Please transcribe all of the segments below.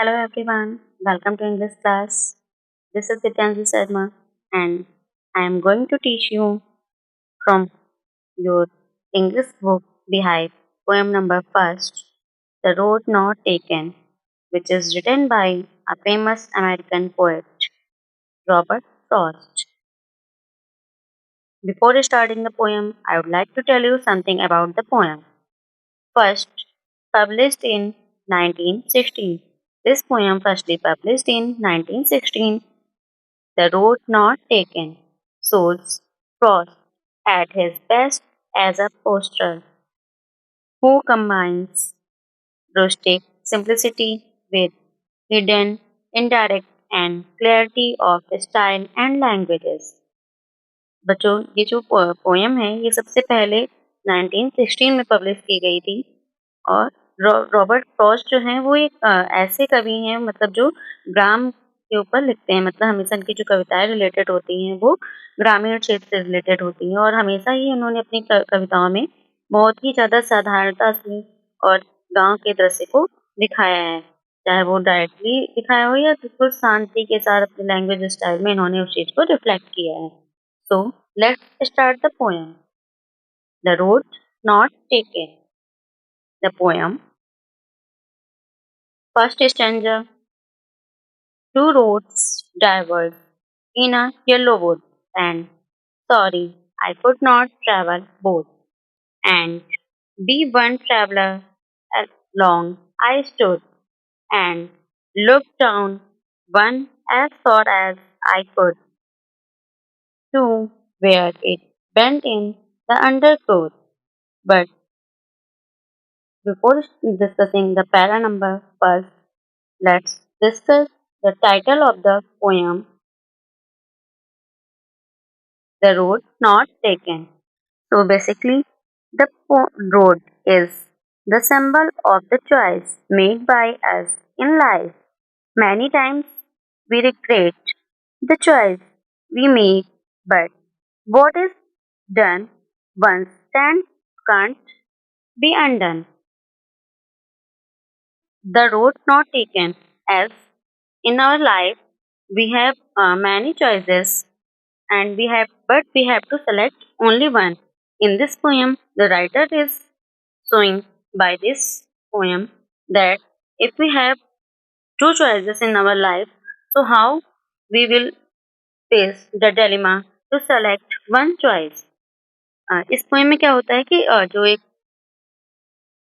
Hello everyone, welcome to English class. This is Dityanjali Sharma and I am going to teach you from your English book Beehive, poem number first, The Road Not Taken, which is written by a famous American poet, Robert Frost. Before starting the poem, I would like to tell you something about the poem. First, published in 1916. This poem firstly published in 1916. The Road Not Taken shows Frost at his best as a poster who combines rustic simplicity with hidden, indirect and clarity of style and languages. बच्चों ये जो poem है ये सबसे पहले 1916 में publish की गई थी और रॉबर्ट फ्रॉस्ट जो हैं वो एक ऐसे कवि हैं मतलब जो ग्राम के ऊपर लिखते हैं मतलब हमेशा इनकी जो कविताएं रिलेटेड होती हैं वो ग्रामीण क्षेत्र से रिलेटेड होती हैं और हमेशा ही उन्होंने अपनी कविताओं में बहुत ही ज़्यादा साधारणता से और गांव के दृश्य को दिखाया है चाहे वो डायरेक्टली दिखाया हो या बिल्कुल शांति के साथ अपने लैंग्वेज स्टाइल में इन्होंने उस चीज़ को रिफ्लेक्ट किया है So let's start the poem. The road not taken. The poem. First stanza. Two roads diverged in a yellow wood, and sorry, I could not travel both. And be one traveler along I stood, and looked down one as far as I could, to where it bent in the undergrowth. But before discussing the para number first, let's discuss the title of the poem, The Road Not Taken. So basically, the road is the symbol of the choice made by us in life. Many times we regret the choice we make, but what is done once then can't be undone. The road not taken, as in our life we have many choices and we have to select only one. In this poem the writer is showing by this poem that if we have two choices in our life, so how we will face the dilemma to select one choice. इस poem में क्या होता है कि जो एक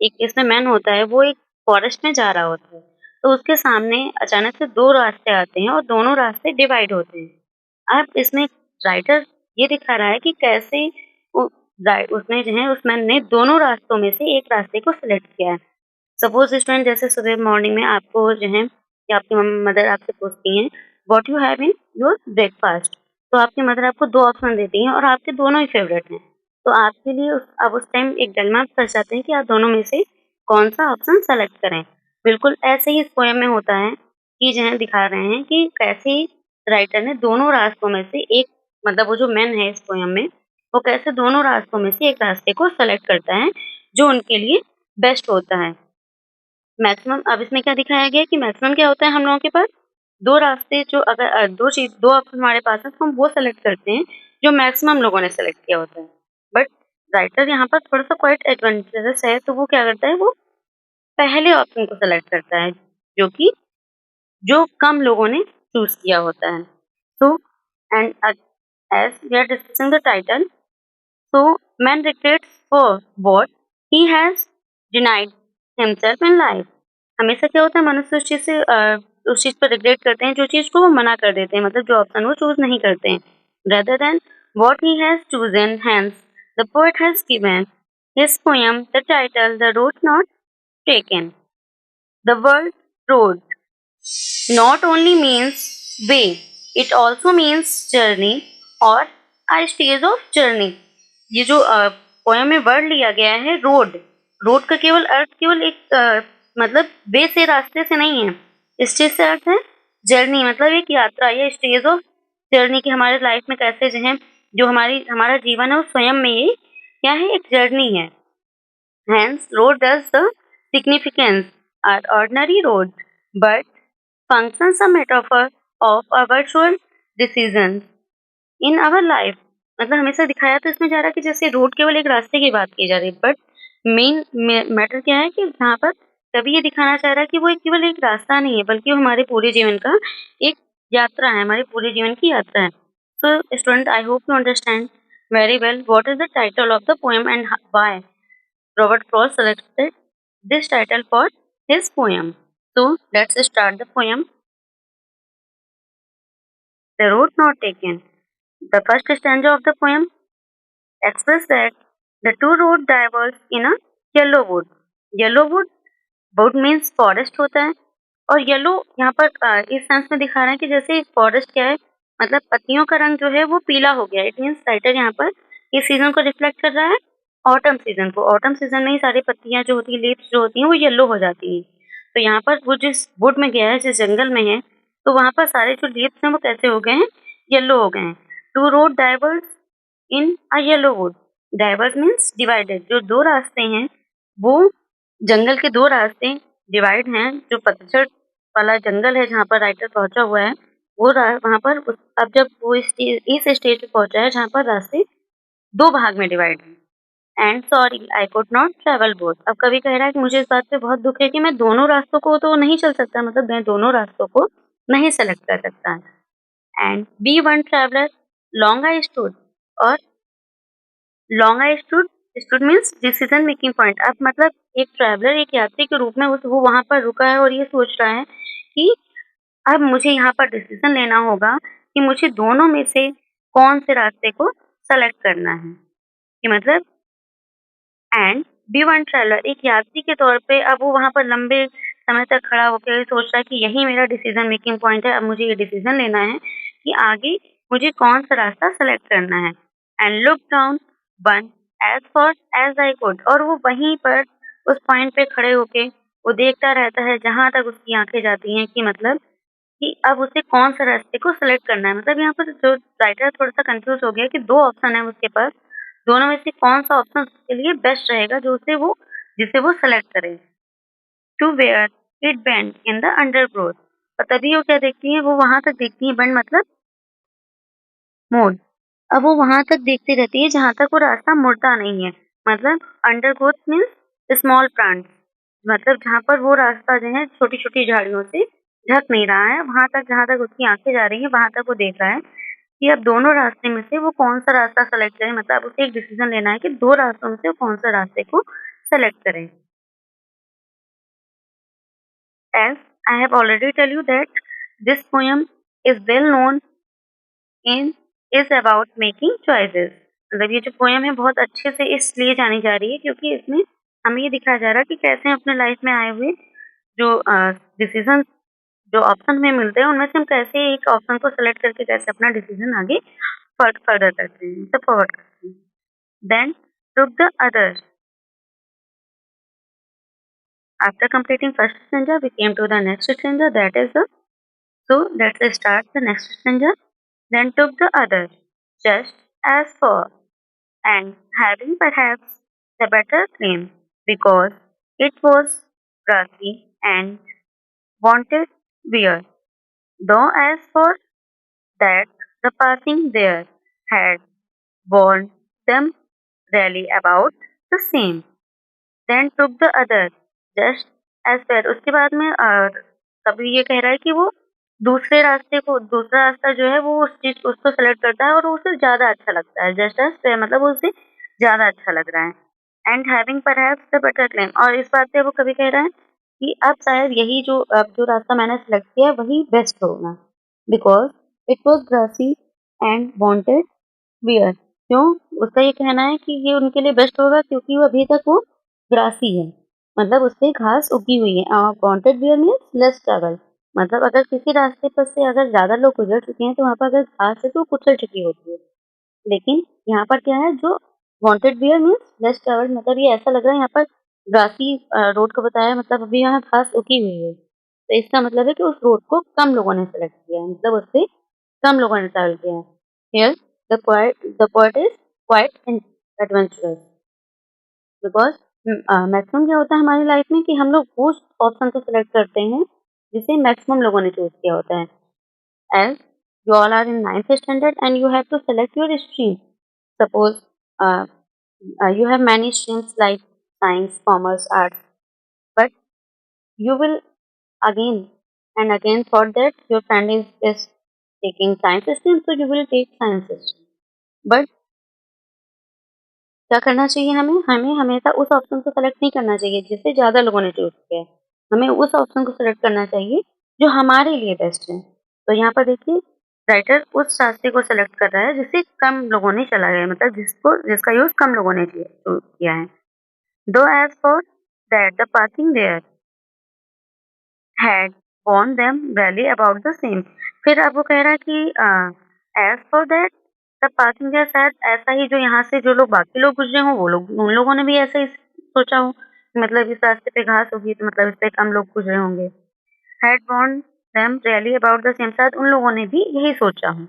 एक इसमें मैन होता है वो एक फॉरेस्ट में जा रहा होता है तो उसके सामने अचानक से दो रास्ते आते हैं और दोनों रास्ते डिवाइड होते हैं। अब इसमें राइटर ये दिखा रहा है कि कैसे उसने जो है उस मैन ने दोनों रास्तों में से एक रास्ते को सिलेक्ट किया है। सपोज स्टूडेंट जैसे सुबह मॉर्निंग में आपको जो है कि आपकी मदर आपसे पूछती हैं what you have in your breakfast, तो आपकी मदर आपको दो ऑप्शन देती हैं और आपके दोनों ही फेवरेट हैं। तो आपके लिए अब उस टाइम एक डिलेमा फंस जाते हैं कि आप दोनों में से कौन सा ऑप्शन सेलेक्ट करें। बिल्कुल ऐसे ही इस पोएम में होता है कि जो है दिखा रहे हैं कि कैसे राइटर ने दोनों रास्तों में से एक मतलब वो जो मैन है इस पोएम में वो कैसे दोनों रास्तों में से एक रास्ते को सेलेक्ट करता है जो उनके लिए बेस्ट होता है। मैक्सिमम अब इसमें क्या दिखाया गया है कि मैक्सिमम क्या होता है हम लोगों के पास दो रास्ते जो अगर दो ऑप्शन हमारे पास है तो हम वो सेलेक्ट करते हैं जो मैक्सिमम लोगों ने सेलेक्ट किया होता है। बट राइटर यहाँ पर थोड़ा सा क्वाइट एडवेंचरस है तो वो क्या करता है वो पहले ऑप्शन को सेलेक्ट करता है जो कि जो कम लोगों ने चूज किया होता है। तो and as we are discussing the title, so man regrets for what he has denied himself in life. हमेशा क्या होता है मनुष्य उस चीज पर रिग्रेट करते हैं जो चीज को वो मना कर देते हैं मतलब जो ऑप्शन वो चूज नहीं करते हैं rather than what he has chosen. Hence the poet has given his poem the title The Road Not Taken. The word road not only means way, it also means journey or a stage of journey. ये जो poem में word लिया गया है road, road का केवल अर्थ केवल एक मतलब वे से रास्ते से नहीं है। स्टेज से अर्थ है जर्नी मतलब एक यात्रा या स्टेज ऑफ जर्नी की हमारे लाइफ में कैसे जो है जो हमारा जीवन है वो स्वयं में ये क्या है एक जर्नी है। Hence road does the significance are ordinary road but functions a metaphor of our virtual decisions in our life। मतलब हमेशा दिखाया तो इसमें जा रहा है कि जैसे रोड केवल एक रास्ते की बात की जा रही है, बट मेन मैटर क्या है कि यहाँ पर कवि ये दिखाना चाह रहा है कि वो केवल एक रास्ता नहीं है, बल्कि वो हमारे पूरे जीवन का एक यात्रा है, हमारे पूरे जीवन की यात्रा है। So student, I hope you understand very well what is the title of the poem and why Robert Frost selected this title for his poem. So let's start the poem. The road not taken. The first stanza of the poem expresses that the two road diverge in a yellow wood. Yellow wood, wood means forest होता है, और yellow यहाँ पर इस sense में दिखा रहा है कि जैसे फॉरेस्ट क्या है, मतलब पत्तियों का रंग जो है वो पीला हो गया है। इट मीन्स राइटर यहाँ पर इस सीजन को रिफ्लेक्ट कर रहा है, ऑटम सीजन को। ऑटम सीजन में ही सारी पत्तियां जो होती है, लीव्स जो होती हैं, वो येलो हो जाती हैं। तो यहाँ पर वो जिस वुड में गया है, जिस जंगल में है, तो वहाँ पर सारे जो लीव्स हैं वो कैसे हो गए हैं, येलो हो गए हैं। Two road diverged in a yellow wood. Diverged means divided. जो दो रास्ते हैं, वो जंगल के दो रास्ते डिवाइड हैं। जो पतझड़ वाला जंगल है जहाँ पर राइटर पहुँचा हुआ है, वो वहाँ पर अब जब वो इस स्टेज पे पहुँचा है जहाँ पर रास्ते दो भाग में डिवाइड हैं। And sorry I could not travel both. अब कवि कह रहा है कि मुझे इस बात पे बहुत दुःख है कि मैं दोनों रास्तों को तो नहीं चल सकता, मतलब मैं दोनों रास्तों को नहीं सेलेक्ट कर सकता। And be one traveller long I stood. और long I stood, stood means decision making point. अब मतलब एक ट्रैवलर, एक यात्री के रूप में वो वहाँ पर रुका है और ये सोच रहा है कि अब मुझे यहाँ पर डिसीजन लेना होगा कि मुझे दोनों में से कौन से रास्ते को सेलेक्ट करना है। कि मतलब एंड बी वन ट्रैवलर, एक यात्री के तौर पे अब वो वहाँ पर लंबे समय तक खड़ा होकर सोच रहा है कि यही मेरा डिसीजन मेकिंग पॉइंट है। अब मुझे ये डिसीजन लेना है कि आगे मुझे कौन सा रास्ता सेलेक्ट करना है। And look down one as far as I could. और वो वहीं पर उस पॉइंट पे खड़े होके वो देखता रहता है जहाँ तक उसकी आंखें जाती हैं, कि मतलब कि अब उसे कौन से रास्ते को सेलेक्ट करना है। मतलब यहाँ पर जो राइटर थोड़ा-सा कन्फ्यूज़ हो गया कि 2 ऑप्शन है उसके पास, दोनों में से कौन-सा ऑप्शन उसके लिए बेस्ट रहेगा जो जिसे वो सेलेक्ट करे। To where it bend in the undergrowth. और तभी वो क्या देखती है, वो वहाँ तक देखती है, बेंड मतलब मोड़। अब वो वहाँ तक देखती रहती है जहाँ तक वो रास्ता मुड़ता नहीं है। मतलब अंडरग्रोथ मीन्स स्मॉल प्लांट्स। मतलब जहाँ पर वो रास्ता जो है छोटी-छोटी झाड़ियों से ढक नहीं रहा है, वहाँ तक जहाँ तक उसकी आँखें जा रही हैं, वहाँ तक वो देख रहा है कि अब दोनों रास्ते में से वो कौन-सा रास्ता सेलेक्ट करे। मतलब उसे एक डिसीज़न लेना है कि 2 रास्तों में से वो कौन-से रास्ते को सेलेक्ट करे। As I have already tell you that this poem is well known in is about making choices। मतलब ये जो पोएम है बहुत अच्छे से इसलिए जानी जा रही है क्योंकि इसमें हमें ये दिखाया जा रहा है कि कैसे हम अपने लाइफ में आए हुए जो डिसीजन, जो ऑप्शन हमें मिलते हैं उनमें से हम कैसे एक ऑप्शन को सेलेक्ट करके कैसे अपना डिसीजन आगे फर्दर करते हैं, मतलब फॉरवर्ड करते हैं। Then took the other. After completing first stanza we came to the next stanza, that is the, so let's start the next stanza. Then took the other just as for, and having perhaps the better claim, because it was grassy and wanted wear. Though as for that the passing there had warned them really about the same. Then took the other just as well। उसके बाद में कभी ये कह रहा है कि वो दूसरा रास्ता जो है वो उसको सेलेक्ट करता है और वो उसे ज़्यादा अच्छा लगता है। जस्ट एज़ फेयर मतलब वो उसे ज़्यादा अच्छा लग रहा है। And having perhaps the better claim. और इस बात पे वो कभी कह रहा है कि अब शायद यही अब जो रास्ता मैंने सेलेक्ट किया है वही बेस्ट होगा। Because it was grassy and wanted wear. क्यों? उसका ये कहना है कि ये उनके लिए बेस्ट होगा क्योंकि वो अभी तक वो ग्रासी है, मतलब उसपे घास उगी हुई है। Wanted wear means less travel. मतलब अगर किसी रास्ते पर से अगर ज़्यादा लोग गुज़र चुके हैं तो वहाँ पर अगर घास है तो वो कुचल चुकी होती है। लेकिन यहाँ पर क्या है, जो wanted wear means less travelled, मतलब ये ऐसा लग रहा है यहाँ पर ग्रासी रोड को बताया है, मतलब अभी यहाँ घास उगी हुई है। तो इसका मतलब है कि उस रोड को कम लोगों ने सेलेक्ट किया है, मतलब उसपे कम लोगों ने ट्रैवल किया है। Here the poet is quite adventurous. Because maximum क्या होता है हमारी लाइफ में कि हम लोग उस ऑप्शन को सेलेक्ट करते हैं जिसे मैक्सिमम लोगों ने चूज किया होता है। As you all are in ninth standard and you have to select your stream. Suppose uh, you have many streams like science, commerce, arts, but you will again and again for that your friend is taking science stream, so you will take science stream. But क्या करना चाहिए हमें? हमें हमेशा उस option को select नहीं करना चाहिए जिसे ज़्यादा लोगों ने चूज़ किया है। हमें उस ऑप्शन को सेलेक्ट करना चाहिए जो हमारे लिए बेस्ट है। तो यहाँ पर देखिए राइटर उस रास्ते को सेलेक्ट कर रहा है जिसे कम लोगों ने चला है, मतलब जिसका यूज़ कम लोगों ने किया है। Though as for that the passing there had warned them really about the same। फिर अब वो कह रहा है कि as for that the passing there, शायद ऐसा ही जो यहाँ से जो लोग बाकी लोग गुज़रे हों वो लोग उन लोगों ने भी ऐसा ही सोचा हो, मतलब इस रास्ते पे घास होगी तो मतलब इस पे कम लोग गुज़रे होंगे। Had warned them really about the same, शायद उन लोगों ने भी यही सोचा हो।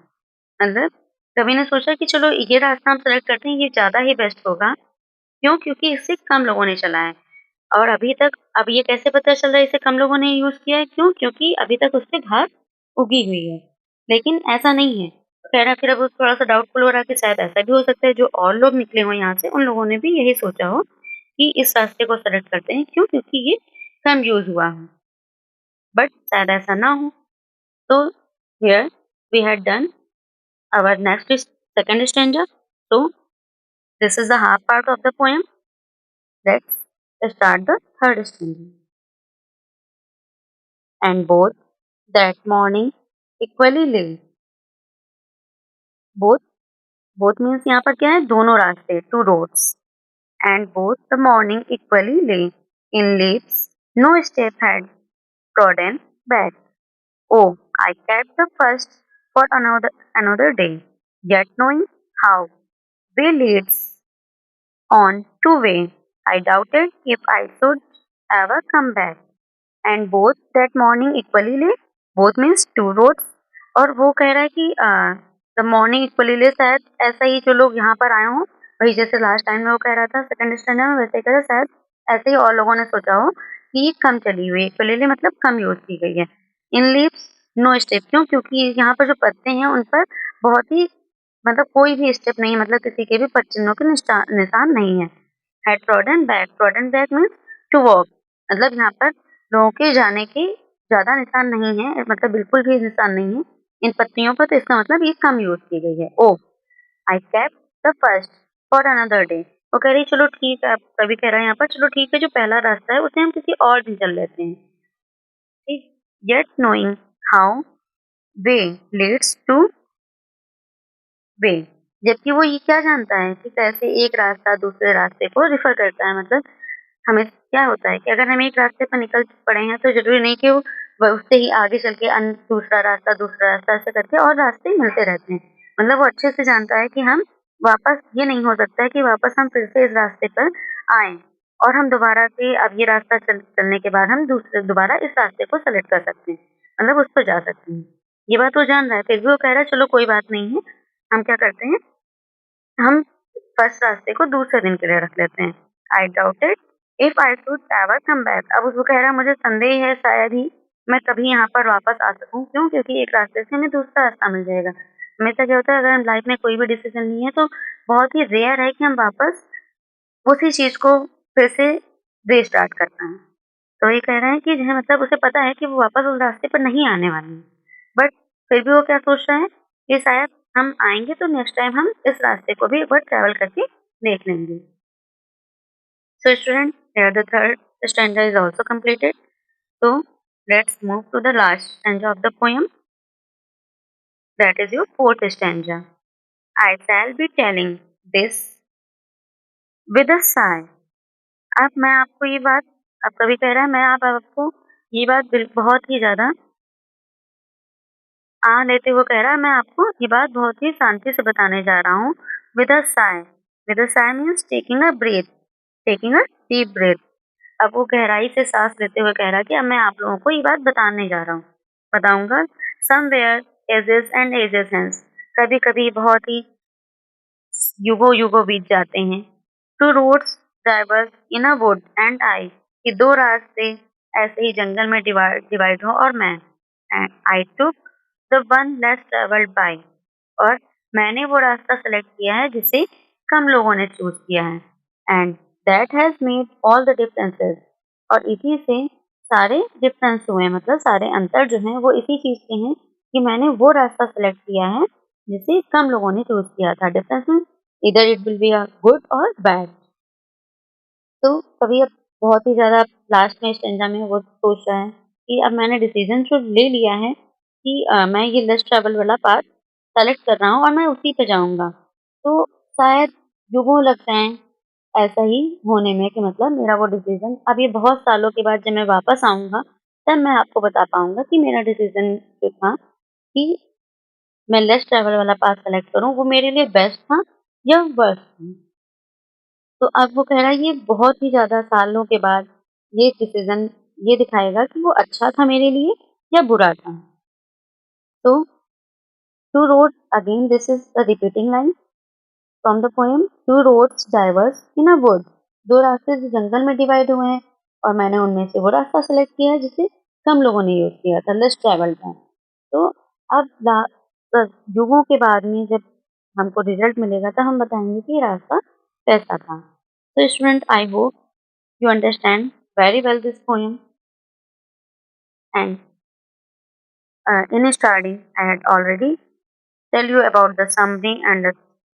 मतलब सभी ने सोचा कि चलो ये रास्ता हम सेलेक्ट करते हैं, ये ज़्यादा ही बेस्ट होगा। क्यों? क्योंकि इससे कम लोगों ने चला है। और अभी तक अब ये कैसे पता चल रहा है इसे कम लोगों ने यूज़ किया है? क्यों? क्योंकि अभी तक उसपे घास उगी हुई है। लेकिन ऐसा नहीं है। कह रहा है फिर अब वो थोड़ा-सा डाउटफुल हो रहा है कि शायद ऐसा भी हो सकता है जो और लोग निकले हों यहाँ से, उन लोगों ने भी यही सोचा हो कि इस रास्ते को सेलेक्ट करते हैं। क्यों? क्योंकि ये कम यूज़ हुआ है। बट शायद ऐसा ना हो। तो here we had done our next second stanza. So this is the half part of the poem. Let's start the third stanza. And both that morning equally lay. Both both means यहाँ पर क्या है? दोनों रास्ते, two roads. And both the morning equally lay in leaves, no step had trodden back. Oh, I kept the first for another day, yet knowing how way leads on to way, I doubted if I should ever come back. And both that morning equally lay, both means two roads। और वो कह रहा है कि the morning equally ले, शायद ऐसा ही जो लोग यहाँ पर आए हों, वही जैसे लास्ट टाइम में वो कह रहा था सेकंड स्टैंडर्ड में, वैसे ही कह रहा है शायद ऐसे ही और लोगों ने सोचा हो कि ये कम चली हुई है। इक्वली ले मतलब कम यूज की गई है। इन लीव्स नो स्टेप, क्यों? क्योंकि यहाँ पर जो पत्ते हैं उन पर बहुत ही मतलब कोई भी स्टेप नहीं है, मतलब किसी के भी पदचिह्नों के निशान नहीं है। Had trodden back means to walk, मतलब यहाँ पर लोगों के जाने के ज़्यादा निशान नहीं है, मतलब बिल्कुल भी निशान नहीं है इन पत्तियों पर, तो इसका मतलब ये कम यूज़ की गई है। Oh! I kept the first for another day. वो कह रही चलो ठीक है, अब कभी कह रहा है यहाँ पर चलो ठीक है, जो पहला रास्ता है उसे हम किसी और दिन चल लेते हैं। ठीक, yet knowing how way leads two way, जबकि वो ये क्या जानता है कि कैसे एक रास्ता दूसरे रास्ते को रिफ़र करता है। मतलब हमें क्या होता है कि अगर हम एक रास्ते पर निकल पड़े हैं तो ज़रूरी नहीं कि वो उससे ही आगे चल के दूसरा रास्ता ऐसे करके और रास्ते मिलते रहते हैं। मतलब वो अच्छे से जानता है कि हम वापस ये नहीं हो सकता है कि वापस हम फिर से इस रास्ते पर आएँ और हम दोबारा से अब ये रास्ता चलने के बाद हम दोबारा इस रास्ते को सेलेक्ट कर सकते हैं। मतलब उस पर जा सकते हैं। ये बात वो जान रहा है, फिर भी वो कह रहा है चलो कोई बात नहीं है, हम क्या करते हैं, हम फर्स्ट रास्ते को दूसरे दिन के लिए रख लेते हैं। आई doubted if I should ever come back, अब उसको कह रहा है मुझे संदेह है शायद ही मैं कभी यहाँ पर वापस आ सकूँ। क्यों? क्योंकि एक रास्ते से हमें दूसरा रास्ता मिल जाएगा। हमेशा क्या होता है, अगर हम लाइफ में कोई भी डिसीजन लिए है तो बहुत ही रेयर है कि हम वापस उसी चीज़ को फिर से रीस्टार्ट कर पाएँ। तो ये कह रहे हैं कि जो है मतलब उसे पता है कि वो वापस उस रास्ते पर नहीं आने वाले हैं। बट फिर भी वो क्या सोच रहा है कि शायद हम आएँगे तो नेक्स्ट टाइम हम इस रास्ते को भी एक बार ट्रैवल करके देख लेंगे। So student, here the third stanza is also completed. So let's move to the last stanza of the poem. That is your fourth stanza. I shall be telling this with a sigh. अब मैं आपको ये बात, अब कभी कह रहा है मैं आप आपको ये बात बहुत ही ज़्यादा लेते हुए कह रहा है मैं आपको ये बात बहुत ही शांति से बताने जा रहा हूँ। With a sigh, with a sigh means taking a breath, taking a deep breath. अब वो गहराई से सांस लेते हुए कह रहा है कि अब मैं आप लोगों को ये बात बताने जा रहा हूँ, बताऊंगा। Somewhere ages and ages hence, कभी कभी बहुत ही युगो युगो बीत जाते हैं। Two roads diverged in a wood and I, कि दो रास्ते ऐसे ही जंगल में डिवाइड हो और मैं and I took the one less travelled by और मैंने वो रास्ता सेलेक्ट किया है जिसे कम लोगों ने चूज किया है and that has made all the differences और इसी से सारे डिफरेंस हुए मतलब सारे अंतर जो हैं वो इसी चीज के हैं कि मैंने वो रास्ता सेलेक्ट किया है जिसे कम लोगों ने चूज किया था। डिफरेंस मीन्स इधर it will be a good और बैड। तो कभी अब बहुत ही ज़्यादा लास्ट में स्टेंजा में वो सोच रहा है कि अब मैंने डिसीज़न जो ले लिया है कि मैं ये लेस ट्रैवल वाला पाथ सेलेक्ट कर रहा हूँ और मैं उसी पे जाऊँगा। तो शायद युगों लग जाएँ ऐसा ही होने में कि मतलब मेरा वो डिसीज़न अब ये बहुत सालों के बाद जब मैं वापस आऊँगा, तब मैं आपको बता पाऊँगा कि मेरा डिसीज़न जो था कि मैं लेस ट्रैवल वाला पाथ सेलेक्ट करूँ, वो मेरे लिए बेस्ट था या वर्स्ट था। तो अब वो कह रहा है ये बहुत ही ज़्यादा सालों के बाद ये डिसीज़न ये दिखाएगा कि वो अच्छा था मेरे लिए या बुरा था। तो two road again this is the repeating line from the poem two roads diverged in a wood 2 रास्ते जो जंगल में डिवाइड हुए हैं और मैंने उनमें से वो रास्ता सेलेक्ट किया है जिसे कम लोगों ने यूज़ किया था, लेस ट्रैवल्ड था। तो अब युगों के बाद में जब हमको रिजल्ट मिलेगा तब हम बताएँगे कि ये रास्ता कैसा था। So student, I hope you understand very well this poem and in starting I had already tell you about the summary and the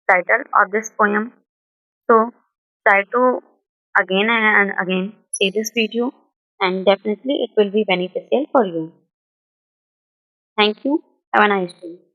title of this poem. So try to again and again see this video and definitely it will be beneficial for you. Thank you. Have a nice day.